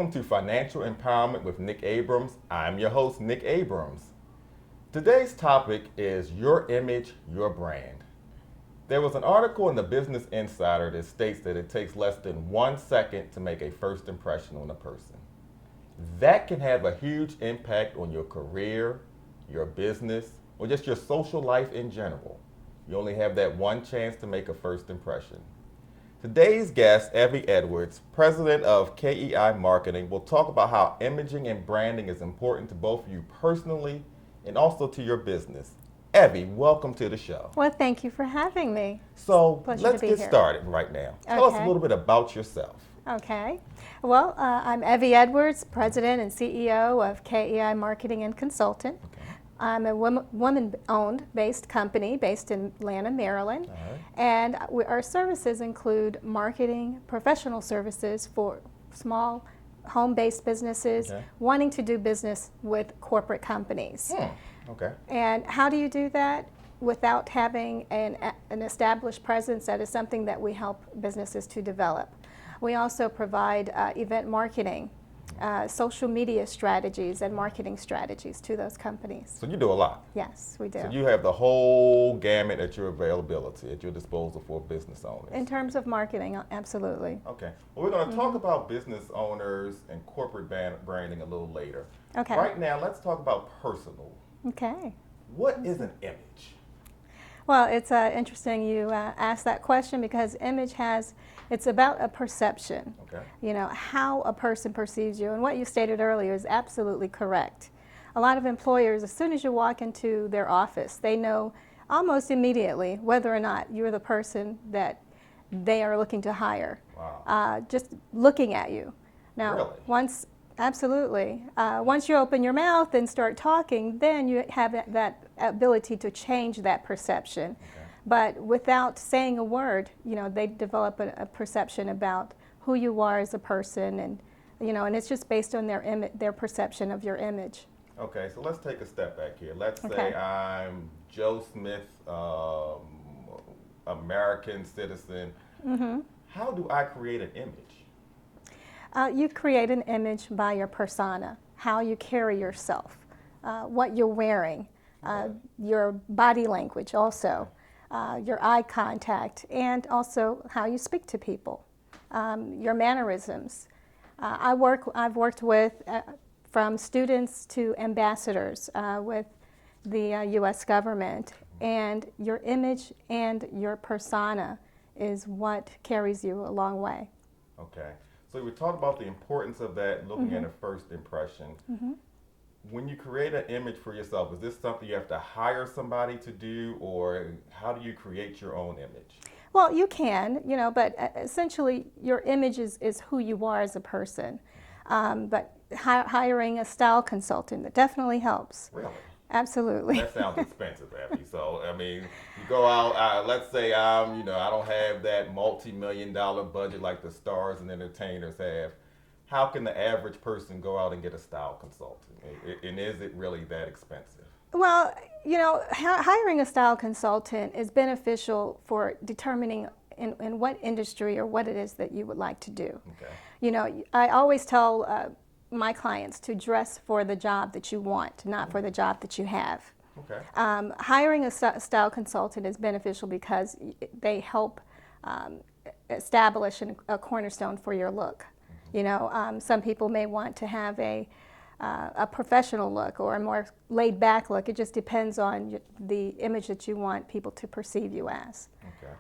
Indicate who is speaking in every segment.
Speaker 1: Welcome to Financial Empowerment with Nick Abrams. I'm your host, Nick Abrams. Today's topic is your image, your brand. There was an article in the Business Insider that states that it takes less than 1 second to make a first impression on a person. That can have a huge impact on your career, your business, or just your social life in general. You only have that one chance to make a first impression. Today's guest, Evie Edwards, president of KEI Marketing, will talk about how imaging and branding is important to both you personally and also to your business. Evie, welcome to the show.
Speaker 2: Well, thank you for having me.
Speaker 1: So
Speaker 2: Pleasure
Speaker 1: let's
Speaker 2: to be
Speaker 1: get
Speaker 2: here.
Speaker 1: started right now. Tell us a
Speaker 2: Okay.
Speaker 1: little bit about yourself.
Speaker 2: Okay. Well, I'm Evie Edwards, president and CEO of KEI Marketing and Consultant.
Speaker 1: Okay.
Speaker 2: I'm a woman-owned based company based in Atlanta, Maryland.
Speaker 1: All right.
Speaker 2: And our services include marketing, professional services for small home-based businesses
Speaker 1: Okay.
Speaker 2: wanting to do business with corporate companies.
Speaker 1: Okay.
Speaker 2: And how do you do that without having an established presence? That is something that we help businesses to develop. We also provide event marketing, social media strategies, and marketing strategies to those companies.
Speaker 1: So you do a lot.
Speaker 2: Yes, we do.
Speaker 1: So you have the whole gamut at your availability, at your disposal for business owners.
Speaker 2: In terms of marketing, absolutely.
Speaker 1: Okay. Well, we're going to talk about business owners and corporate branding a little later.
Speaker 2: Okay.
Speaker 1: Right now, let's talk about personal.
Speaker 2: Okay.
Speaker 1: What is an image?
Speaker 2: Well, it's interesting you asked that question because it's about a perception.
Speaker 1: Okay.
Speaker 2: You know, how a person perceives you. And what you stated earlier is absolutely correct. A lot of employers, as soon as you walk into their office, they know almost immediately whether or not you're the person that they are looking to hire.
Speaker 1: Wow.
Speaker 2: Just looking at you. Now,
Speaker 1: Really?
Speaker 2: Absolutely. Once you open your mouth and start talking, then you have that ability to change that perception.
Speaker 1: Okay.
Speaker 2: But without saying a word, you know, they develop a perception about who you are as a person, and and it's just based on their perception of your image.
Speaker 1: Okay, so let's take a step back here. Let's say
Speaker 2: Okay.
Speaker 1: I'm Joe Smith, American citizen.
Speaker 2: Mm-hmm.
Speaker 1: How do I create an image?
Speaker 2: You create an image by your persona, how you carry yourself, what you're wearing, your body language also, your eye contact, and also how you speak to people, your mannerisms. I've worked with from students to ambassadors with the U.S. government, and your image and your persona is what carries you a long way.
Speaker 1: Okay. So we talked about the importance of that, looking at a first impression.
Speaker 2: Mm-hmm.
Speaker 1: When you create an image for yourself, is this something you have to hire somebody to do, or how do you create your own image?
Speaker 2: Well, you can, but essentially your image is who you are as a person. But hiring a style consultant, that definitely helps.
Speaker 1: Really?
Speaker 2: Absolutely.
Speaker 1: That sounds expensive, Abby. So, I mean, you go out, let's say I don't have that multi-million-dollar budget like the stars and entertainers have. How can the average person go out and get a style consultant? And is it really that expensive?
Speaker 2: Well, hiring a style consultant is beneficial for determining in what industry or what it is that you would like to do.
Speaker 1: Okay.
Speaker 2: I always tell my clients to dress for the job that you want, not for the job that you have.
Speaker 1: Okay.
Speaker 2: Hiring a style consultant is beneficial because they help establish a cornerstone for your look. Some people may want to have a professional look or a more laid-back look. It just depends on the image that you want people to perceive you as.
Speaker 1: Okay.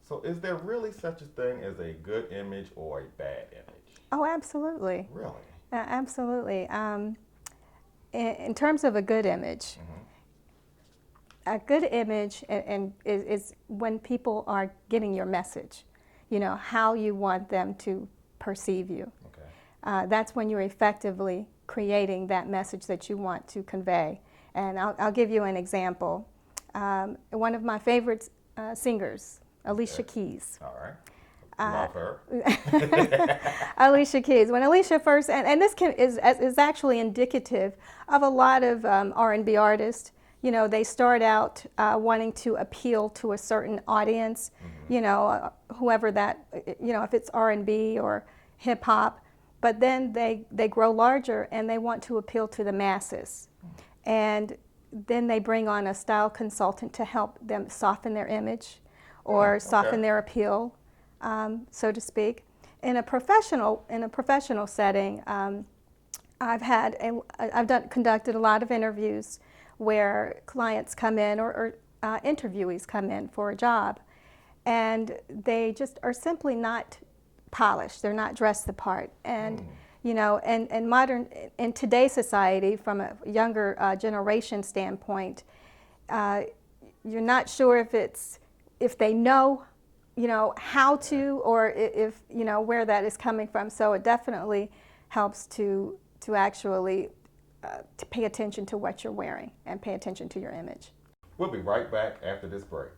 Speaker 1: So is there really such a thing as a good image or a bad image?
Speaker 2: Oh, absolutely.
Speaker 1: Really?
Speaker 2: Absolutely. In terms of a good image, a good image is when people are getting your message, how you want them to perceive you.
Speaker 1: Okay.
Speaker 2: That's when you're effectively creating that message that you want to convey. And I'll give you an example. One of my favorite singers, Alicia Keys.
Speaker 1: All right. Love her.
Speaker 2: Alicia Keys. When Alicia first, and this is actually indicative of a lot of R&B artists. They start out wanting to appeal to a certain audience. Whoever that, if it's R&B or hip hop, but then they grow larger and they want to appeal to the masses. And then they bring on a style consultant to help them soften their image or soften their appeal, so to speak. In a professional setting, conducted a lot of interviews where clients come in or interviewees come in for a job, and they just are simply not polished. They're not dressed the part. And you know, in today's society, from a younger generation standpoint, you're not sure if they know, you know, how to, or if you know where that is coming from. So it definitely helps to actually to pay attention to what you're wearing and pay attention to your image.
Speaker 1: We'll be right back after this break.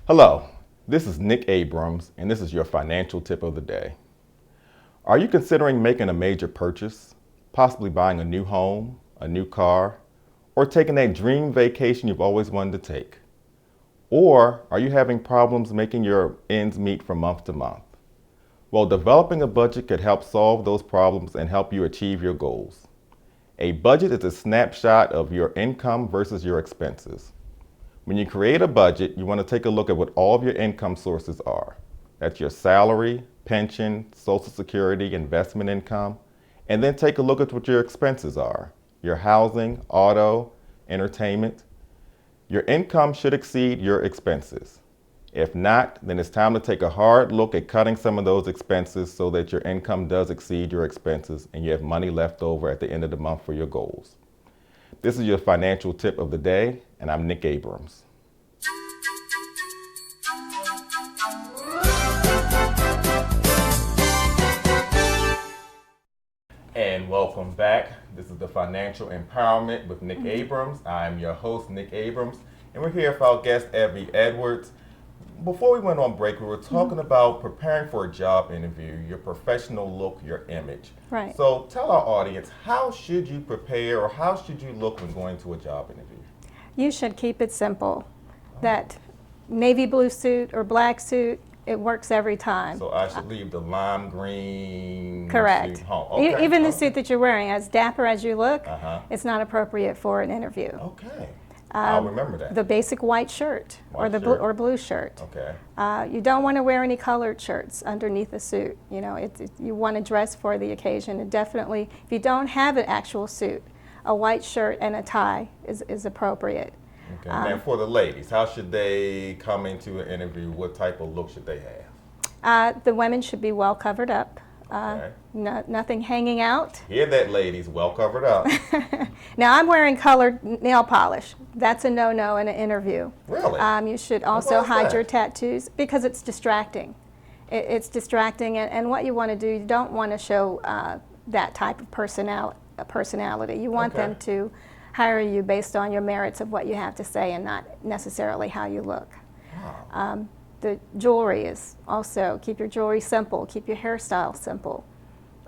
Speaker 1: Hello, this is Nick Abrams, and this is your financial tip of the day. Are you considering making a major purchase, possibly buying a new home, a new car, or taking that dream vacation you've always wanted to take? Or are you having problems making your ends meet from month to month? Well, developing a budget could help solve those problems and help you achieve your goals. A budget is a snapshot of your income versus your expenses. When you create a budget, you want to take a look at what all of your income sources are. That's your salary, pension, Social Security, investment income, and then take a look at what your expenses are. Your housing, auto, entertainment. Your income should exceed your expenses. If not, then it's time to take a hard look at cutting some of those expenses so that your income does exceed your expenses and you have money left over at the end of the month for your goals. This is your financial tip of the day, and I'm Nick Abrams. And welcome back. This is the Financial Empowerment with Nick Abrams. I'm your host, Nick Abrams, and we're here with our guest, Abby Edwards. Before we went on break, we were talking about preparing for a job interview, your professional look, your image.
Speaker 2: Right.
Speaker 1: So tell our audience, how should you prepare or how should you look when going to a job interview?
Speaker 2: You should keep it simple. That navy blue suit or black suit, it works every time.
Speaker 1: So I should leave the lime green
Speaker 2: Correct.
Speaker 1: suit home. Okay.
Speaker 2: Even the suit that you're wearing, as dapper as you look,
Speaker 1: Uh-huh.
Speaker 2: it's not appropriate for an interview.
Speaker 1: Okay. I'll remember that.
Speaker 2: The basic white shirt or the blue shirt.
Speaker 1: Okay.
Speaker 2: You don't want to wear any colored shirts underneath the suit. You know, you want to dress for the occasion. And definitely, if you don't have an actual suit, a white shirt and a tie is appropriate.
Speaker 1: Okay. Now for the ladies, how should they come into an interview? What type of look should they have?
Speaker 2: The women should be well covered up.
Speaker 1: Okay.
Speaker 2: Nothing hanging out.
Speaker 1: Hear that, ladies? Well covered up.
Speaker 2: Now I'm wearing colored nail polish. That's a no-no in an interview.
Speaker 1: Really?
Speaker 2: You should also hide your tattoos because it's distracting. It's distracting, and what you want to do, you don't want to show that type of personality. You want them to hire you based on your merits of what you have to say and not necessarily how you look.
Speaker 1: Wow.
Speaker 2: The jewelry is also, keep your jewelry simple, keep your hairstyle simple.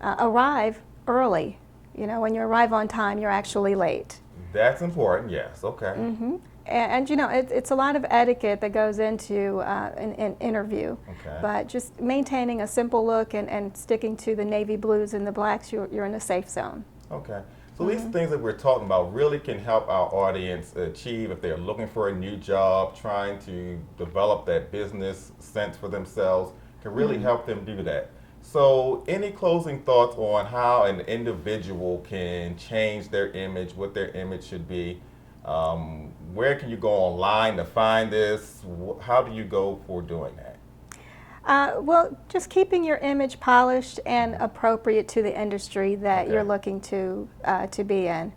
Speaker 2: Arrive early. You know, when you arrive on time, you're actually late.
Speaker 1: That's important, yes, okay.
Speaker 2: Mm-hmm. And you know, it's a lot of etiquette that goes into an interview.
Speaker 1: Okay.
Speaker 2: But just maintaining a simple look and sticking to the navy blues and the blacks, you're in a safe zone.
Speaker 1: Okay. So these things that we're talking about really can help our audience achieve if they're looking for a new job, trying to develop that business sense for themselves, can really help them do that. So any closing thoughts on how an individual can change their image, what their image should be? Where can you go online to find this? How do you go for doing that?
Speaker 2: Well, just keeping your image polished and appropriate to the industry that you're looking to be in.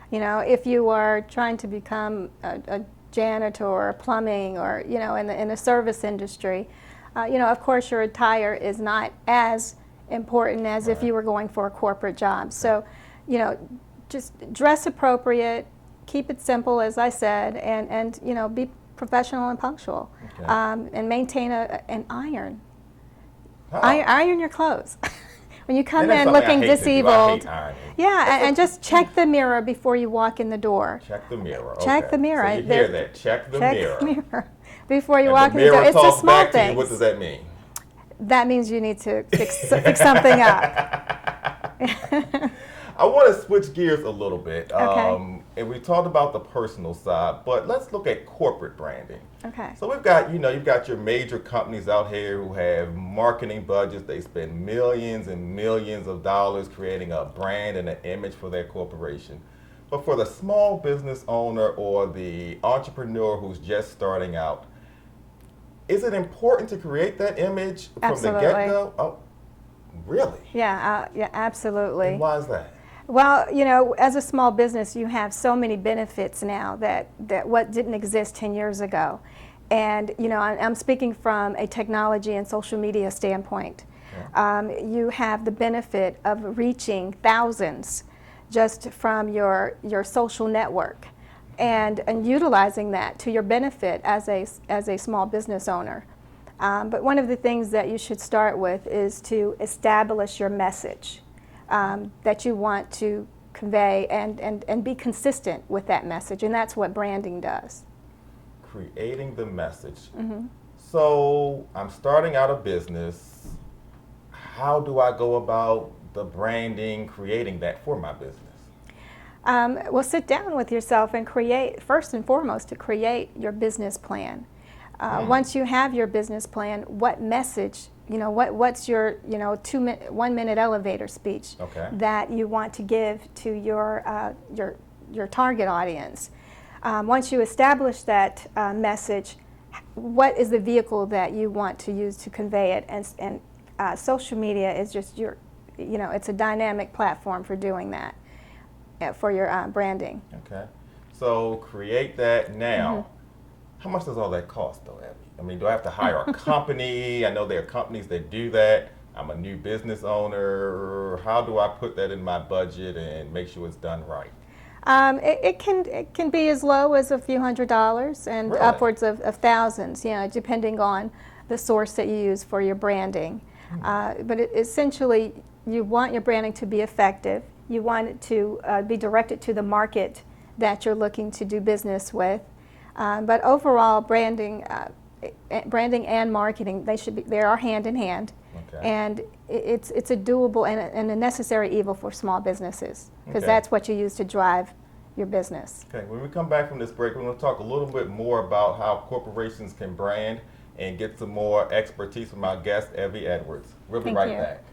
Speaker 2: You know, if you are trying to become a janitor or plumbing or, you know, in the service industry, you know, of course your attire is not as important as if you were going for a corporate job. So, you know, just dress appropriate, keep it simple, as I said, and you know, be professional and punctual, and maintain an iron. Iron your clothes. when you come
Speaker 1: And that's
Speaker 2: in
Speaker 1: something I
Speaker 2: looking
Speaker 1: hate to do. I
Speaker 2: disabled,
Speaker 1: hate ironing.
Speaker 2: yeah, and just check the mirror before you walk in the door.
Speaker 1: Check the mirror.
Speaker 2: Check
Speaker 1: Okay.
Speaker 2: the mirror.
Speaker 1: So you hear that? Check the
Speaker 2: Check
Speaker 1: mirror.
Speaker 2: the mirror before you
Speaker 1: And
Speaker 2: walk
Speaker 1: the
Speaker 2: in the door.
Speaker 1: mirror
Speaker 2: It's the
Speaker 1: talks
Speaker 2: small
Speaker 1: back to you. What
Speaker 2: things.
Speaker 1: does that mean?
Speaker 2: That means you need to fix something up.
Speaker 1: I want to switch gears a little bit.
Speaker 2: Okay.
Speaker 1: And we talked about the personal side, but let's look at corporate branding.
Speaker 2: Okay.
Speaker 1: So we've got, you've got your major companies out here who have marketing budgets. They spend millions and millions of dollars creating a brand and an image for their corporation. But for the small business owner or the entrepreneur who's just starting out, is it important to create that image from
Speaker 2: Absolutely.
Speaker 1: the get-go? Oh, really?
Speaker 2: Yeah, absolutely.
Speaker 1: And why is that?
Speaker 2: Well, as a small business, you have so many benefits now that what didn't exist 10 years ago. And, I'm speaking from a technology and social media standpoint.
Speaker 1: Yeah.
Speaker 2: You have the benefit of reaching thousands just from your social network and utilizing that to your benefit as a small business owner. But one of the things that you should start with is to establish your message that you want to convey and be consistent with that message, and that's what branding does.
Speaker 1: Creating the message.
Speaker 2: Mm-hmm.
Speaker 1: So I'm starting out a business. How do I go about the branding, creating that for my business?
Speaker 2: Well, sit down with yourself and create, first and foremost, to create your business plan. Once you have your business plan, what message, what's your, 1 minute elevator speech that you want to give to your target audience. Once you establish that message, what is the vehicle that you want to use to convey it? And social media is just it's a dynamic platform for doing that, for your branding.
Speaker 1: Okay. So create that now.
Speaker 2: Mm-hmm.
Speaker 1: How much does all that cost, though, Abby? I mean, do I have to hire a company? I know there are companies that do that. I'm a new business owner. How do I put that in my budget and make sure it's done right?
Speaker 2: It can be as low as a few $100s and
Speaker 1: Really?
Speaker 2: upwards of thousands, depending on the source that you use for your branding. But essentially, you want your branding to be effective. You want it to be directed to the market that you're looking to do business with. But overall, branding and marketing, they are hand in hand.
Speaker 1: Okay.
Speaker 2: And it's a doable and a necessary evil for small businesses, because
Speaker 1: Okay.
Speaker 2: that's what you use to drive your business.
Speaker 1: Okay, when we come back from this break, we're going to talk a little bit more about how corporations can brand and get some more expertise from our guest, Evie Edwards. We'll be
Speaker 2: Thank
Speaker 1: right
Speaker 2: you.
Speaker 1: back.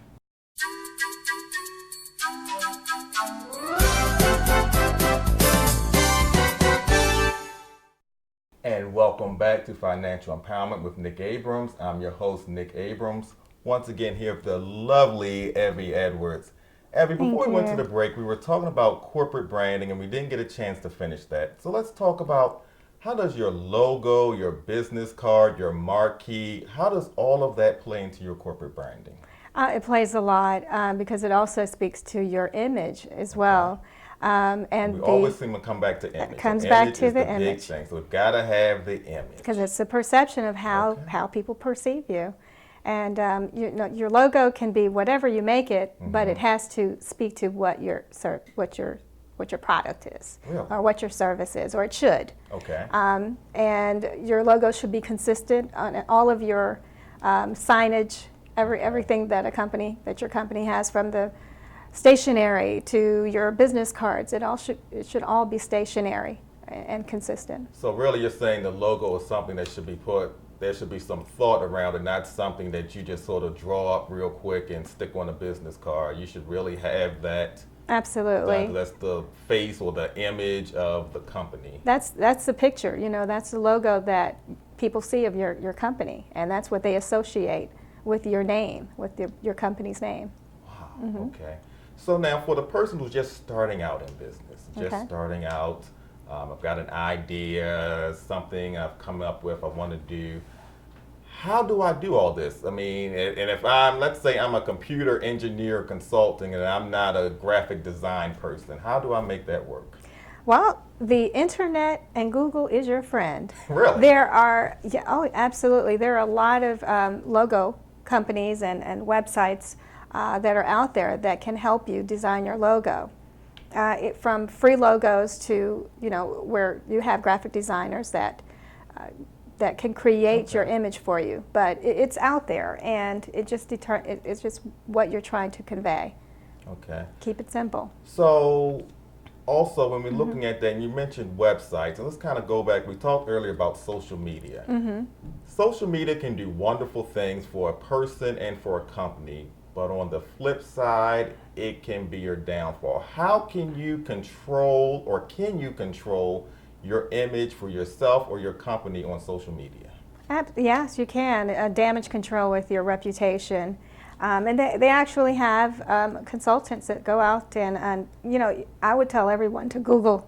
Speaker 1: And welcome back to Financial Empowerment with Nick Abrams. I'm your host, Nick Abrams. Once again here with the lovely Evie Edwards. Evie, before we went to the break, we were talking about corporate branding and we didn't get a chance to finish that. So let's talk about, how does your logo, your business card, your marquee, how does all of that play into your corporate branding?
Speaker 2: It plays a lot because it also speaks to your image as well. And
Speaker 1: we always seem to come back to image.
Speaker 2: Comes
Speaker 1: So
Speaker 2: back
Speaker 1: image
Speaker 2: to
Speaker 1: is
Speaker 2: the
Speaker 1: big
Speaker 2: image.
Speaker 1: thing. So we've got to have the image.
Speaker 2: Because it's the perception of how people perceive you. And your logo can be whatever you make it, but it has to speak to what your product is,
Speaker 1: Really?
Speaker 2: or what your service is, or it should.
Speaker 1: Okay.
Speaker 2: And your logo should be consistent on all of your signage, everything that your company has, from the stationery to your business cards. It should all be stationary and consistent.
Speaker 1: So really you're saying the logo is something that should be there should be some thought around it, not something that you just sort of draw up real quick and stick on a business card. You should really have that.
Speaker 2: Absolutely.
Speaker 1: That's the face or the image of the company.
Speaker 2: That's the picture, that's the logo that people see of your company, and that's what they associate with your name, with your company's name.
Speaker 1: Wow, okay. So now for the person who's just starting out in business, starting out, I've got an idea, something I've come up with I want to do. How do I do all this? I mean, and if let's say I'm a computer engineer consulting and I'm not a graphic design person, how do I make that work?
Speaker 2: Well, the internet and Google is your friend.
Speaker 1: Really?
Speaker 2: Absolutely. There are a lot of logo companies and websites that are out there that can help you design your logo. From free logos to, where you have graphic designers that can create your image for you. But it's out there, and it's just what you're trying to convey.
Speaker 1: Okay.
Speaker 2: Keep it simple.
Speaker 1: So, also, when we're looking at that, and you mentioned websites, and let's kind of go back. We talked earlier about social media. Social media can do wonderful things for a person and for a company, but on the flip side, it can be your downfall. How can you control, or can you control your image for yourself or your company on social media?
Speaker 2: Yes, you can. Damage control with your reputation. And they actually have consultants that go out and I would tell everyone to Google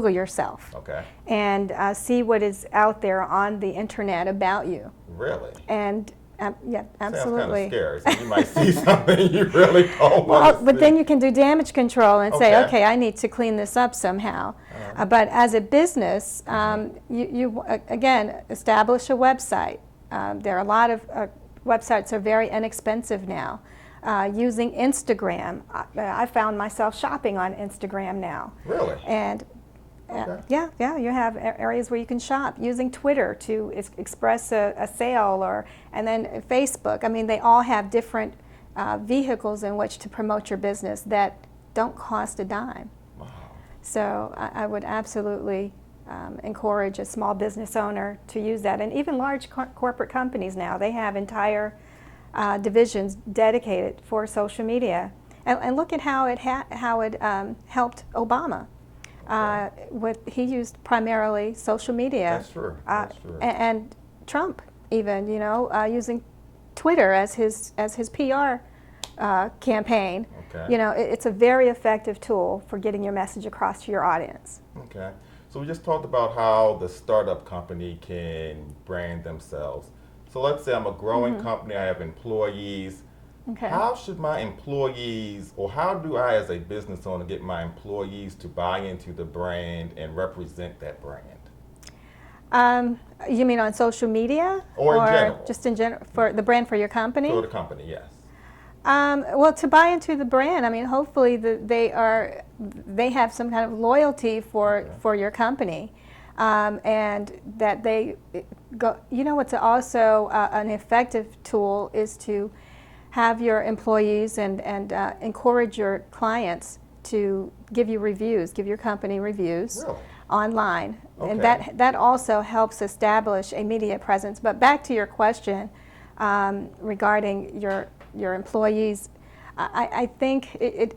Speaker 2: yourself.
Speaker 1: Okay.
Speaker 2: And see what is out there on the internet about you.
Speaker 1: Really?
Speaker 2: And yeah, absolutely.
Speaker 1: Sounds kind of scary. So you might see something you really don't want to see.
Speaker 2: But then you can do damage control and say, okay, I need to clean this up somehow. But as a business, you again, establish a website. There are a lot of websites are very inexpensive now. Using Instagram, I found myself shopping on Instagram now.
Speaker 1: Really?
Speaker 2: And yeah, you have areas where you can shop. Using Twitter to express a sale, and then Facebook. I mean, they all have different vehicles in which to promote your business that don't cost a dime.
Speaker 1: Wow.
Speaker 2: So I would absolutely encourage a small business owner to use that. And even large corporate companies now, they have entire divisions dedicated for social media. And look at how it helped Obama. He used primarily social media.
Speaker 1: That's true. That's true.
Speaker 2: And Trump even, using Twitter as his PR campaign.
Speaker 1: Okay.
Speaker 2: It's a very effective tool for getting your message across to your audience.
Speaker 1: Okay. So we just talked about how the startup company can brand themselves. So let's say I'm a growing company, I have employees.
Speaker 2: Okay.
Speaker 1: How should my employees, or how do I as a business owner get my employees to buy into the brand and represent that brand?
Speaker 2: You mean on social media?
Speaker 1: Or in general?
Speaker 2: Just in general, for the brand for your company?
Speaker 1: For the company, yes.
Speaker 2: Well, to buy into the brand, I mean, hopefully they have some kind of loyalty for your company, and that they go. What's also an effective tool is to have your employees and encourage your clients to give you reviews, give your company reviews online, and that also helps establish a media presence. But back to your question regarding your employees, I think it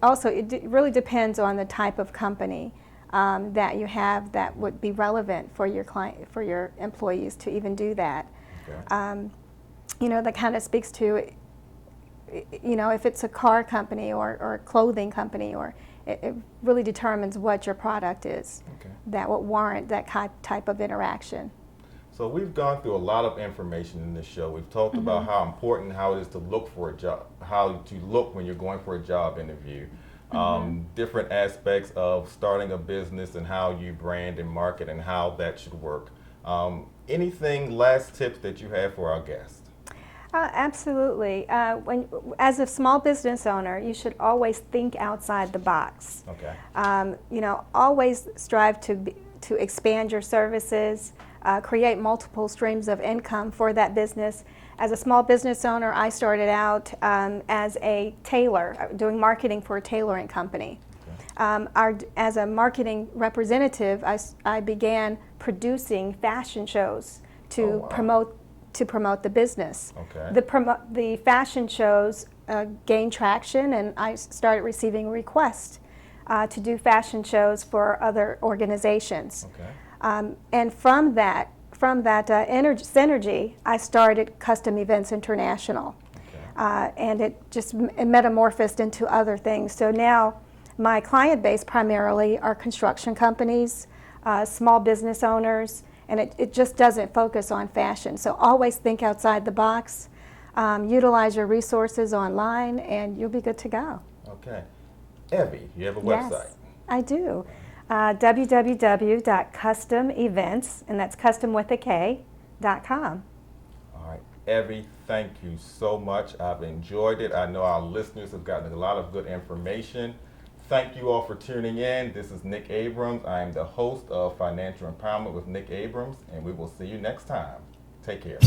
Speaker 2: really depends on the type of company that you have that would be relevant for your employees to even do that. Okay. That kind of speaks to, if it's a car company or a clothing company, or it really determines what your product is that would warrant that type of interaction.
Speaker 1: So we've gone through a lot of information in this show. We've talked about how important, how it is to look for a job, how to look when you're going for a job interview, different aspects of starting a business and how you brand and market and how that should work. Anything, last tips that you have for our guests?
Speaker 2: Absolutely. As a small business owner, you should always think outside the box.
Speaker 1: Okay.
Speaker 2: Always strive to expand your services, create multiple streams of income for that business. As a small business owner, I started out as a tailor, doing marketing for a tailoring company. Okay. As a marketing representative, I began producing fashion shows to promote the business.
Speaker 1: Okay.
Speaker 2: The fashion shows gained traction, and I started receiving requests to do fashion shows for other organizations.
Speaker 1: Okay.
Speaker 2: And from that synergy, I started Custom Events International. Okay. And it just metamorphosed into other things. So now my client base primarily are construction companies, small business owners, and it just doesn't focus on fashion. So always think outside the box, utilize your resources online, and you'll be good to go.
Speaker 1: Okay. Evie, you have a website?
Speaker 2: Yes, I do. www.customevents, and that's custom with a K.com.
Speaker 1: All right. Evie, thank you so much. I've enjoyed it. I know our listeners have gotten a lot of good information. Thank you all for tuning in. This is Nick Abrams. I am the host of Financial Empowerment with Nick Abrams, and we will see you next time. Take care.